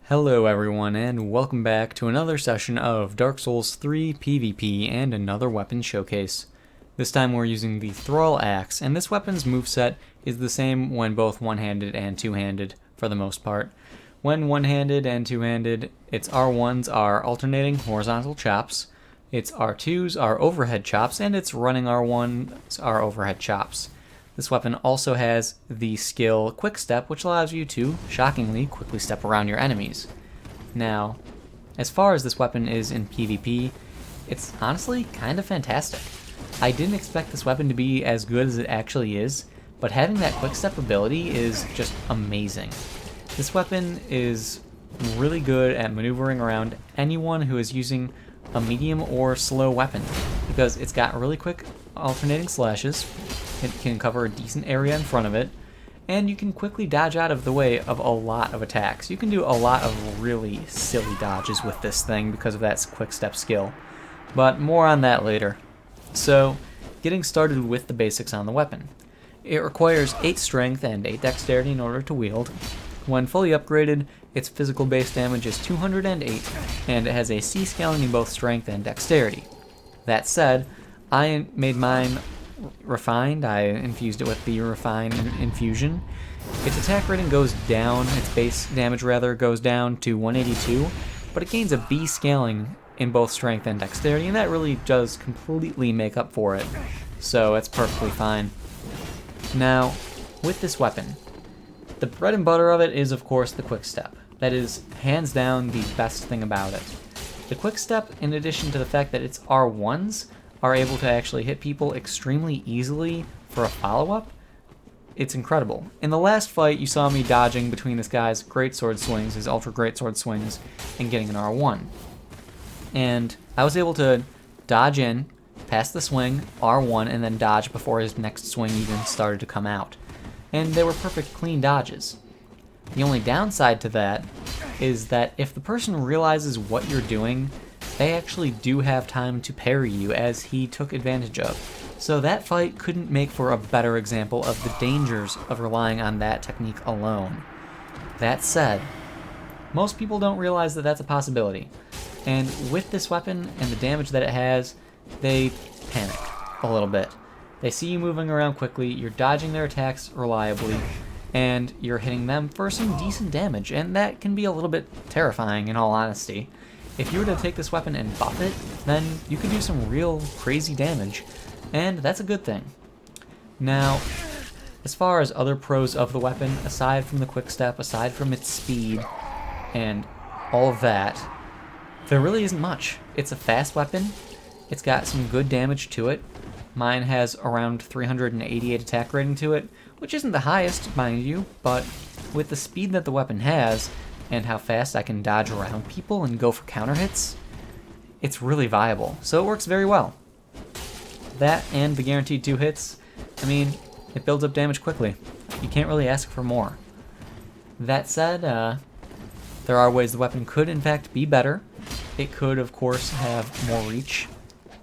Hello everyone, and welcome back to another session of Dark Souls 3 PvP and another weapon showcase. This time we're using the Thrall axe, and this weapon's moveset is the same when both one-handed and two-handed, for the most part. When one-handed and two-handed, its R1s are alternating horizontal chops, its R2s are overhead chops, and its running R1s are overhead chops. This weapon also has the skill Quickstep, which allows you to, shockingly, quickly step around your enemies. Now, as far as this weapon is in PvP, it's honestly kind of fantastic. I didn't expect this weapon to be as good as it actually is, but having that Quickstep ability is just amazing. This weapon is really good at maneuvering around anyone who is using a medium or slow weapon, because it's got really quick alternating slashes. It can cover a decent area in front of it, and you can quickly dodge out of the way of a lot of attacks. You can do a lot of really silly dodges with this thing because of that quick step skill, but more on that later. So, getting started with the basics on the weapon. It requires 8 strength and 8 dexterity in order to wield. When fully upgraded, its physical base damage is 208, and it has a C scaling in both strength and dexterity. That said, I made mine refined. I infused it with the refine infusion. Its attack rating goes down, its base damage rather goes down to 182, but it gains a B scaling in both strength and dexterity, and that really does completely make up for it. So it's perfectly fine. Now, with this weapon, the bread and butter of it is of course the Quickstep. That is hands down the best thing about it. The Quickstep, in addition to the fact that its R1s are able to actually hit people extremely easily for a follow-up, it's incredible. In the last fight, you saw me dodging between this guy's greatsword swings, his ultra greatsword swings, and getting an R1. And I was able to dodge in, pass the swing, R1, and then dodge before his next swing even started to come out. And they were perfect clean dodges. The only downside to that is that if the person realizes what you're doing, they actually do have time to parry you, as he took advantage of. So that fight couldn't make for a better example of the dangers of relying on that technique alone. That said, most people don't realize that that's a possibility. And with this weapon and the damage that it has, they panic a little bit. They see you moving around quickly, you're dodging their attacks reliably, and you're hitting them for some decent damage, and that can be a little bit terrifying in all honesty. If you were to take this weapon and buff it, then you could do some real crazy damage, and that's a good thing. Now, as far as other pros of the weapon, aside from the Quickstep, aside from its speed, and all of that, there really isn't much. It's a fast weapon, it's got some good damage to it. Mine has around 388 attack rating to it, which isn't the highest, mind you, but with the speed that the weapon has, and how fast I can dodge around people and go for counter hits, it's really viable. So it works very well. That and the guaranteed 2 hits, I mean, it builds up damage quickly. You can't really ask for more. That said, there are ways the weapon could in fact be better. It could, of course, have more reach,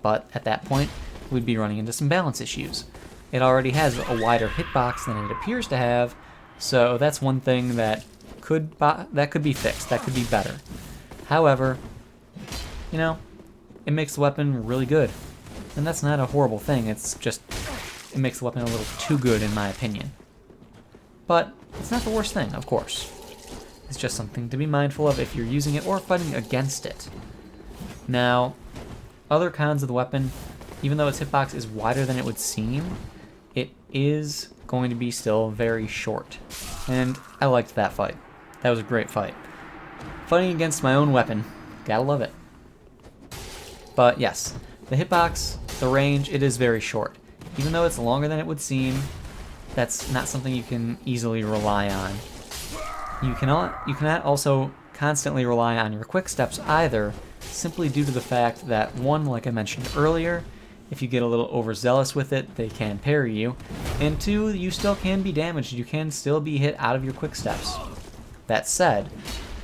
but at that point, we'd be running into some balance issues. It already has a wider hitbox than it appears to have, so that's one thing that could be fixed, that could be better. However, you know, it makes the weapon really good. And that's not a horrible thing, it's just, it makes the weapon a little too good in my opinion. But it's not the worst thing, of course. It's just something to be mindful of if you're using it or fighting against it. Now, other cons of the weapon, even though its hitbox is wider than it would seem, it is going to be still very short. And I liked that fight. That was a great fight. Fighting against my own weapon, gotta love it. But yes, the hitbox, the range, it is very short. Even though it's longer than it would seem, that's not something you can easily rely on. You cannot also constantly rely on your quick steps either, simply due to the fact that, one, like I mentioned earlier, if you get a little overzealous with it, they can parry you, and 2, you still can be damaged. You can still be hit out of your quick steps. That said,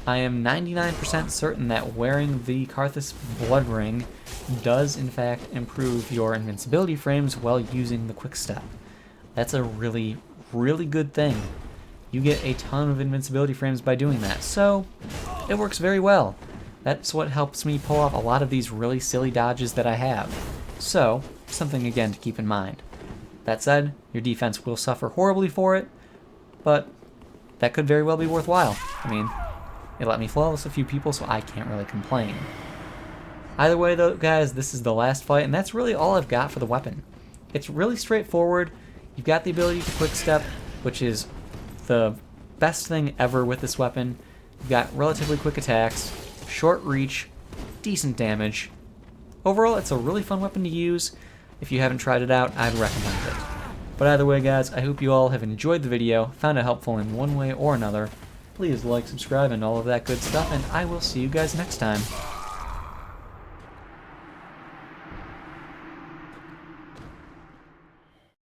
I am 99% certain that wearing the Karthus Blood Ring does in fact improve your invincibility frames while using the Quickstep. That's a really, really good thing. You get a ton of invincibility frames by doing that, so it works very well. That's what helps me pull off a lot of these really silly dodges that I have. So, something again to keep in mind. That said, your defense will suffer horribly for it, but that could very well be worthwhile. I mean, it let me flawless a few people, so I can't really complain. Either way though, guys, this is the last fight, and that's really all I've got for the weapon. It's really straightforward. You've got the ability to Quickstep, which is the best thing ever with this weapon. You've got relatively quick attacks, short reach, decent damage. Overall, it's a really fun weapon to use. If you haven't tried it out, I'd recommend it. But either way, guys, I hope you all have enjoyed the video, found it helpful in one way or another. Please like, subscribe, and all of that good stuff, and I will see you guys next time.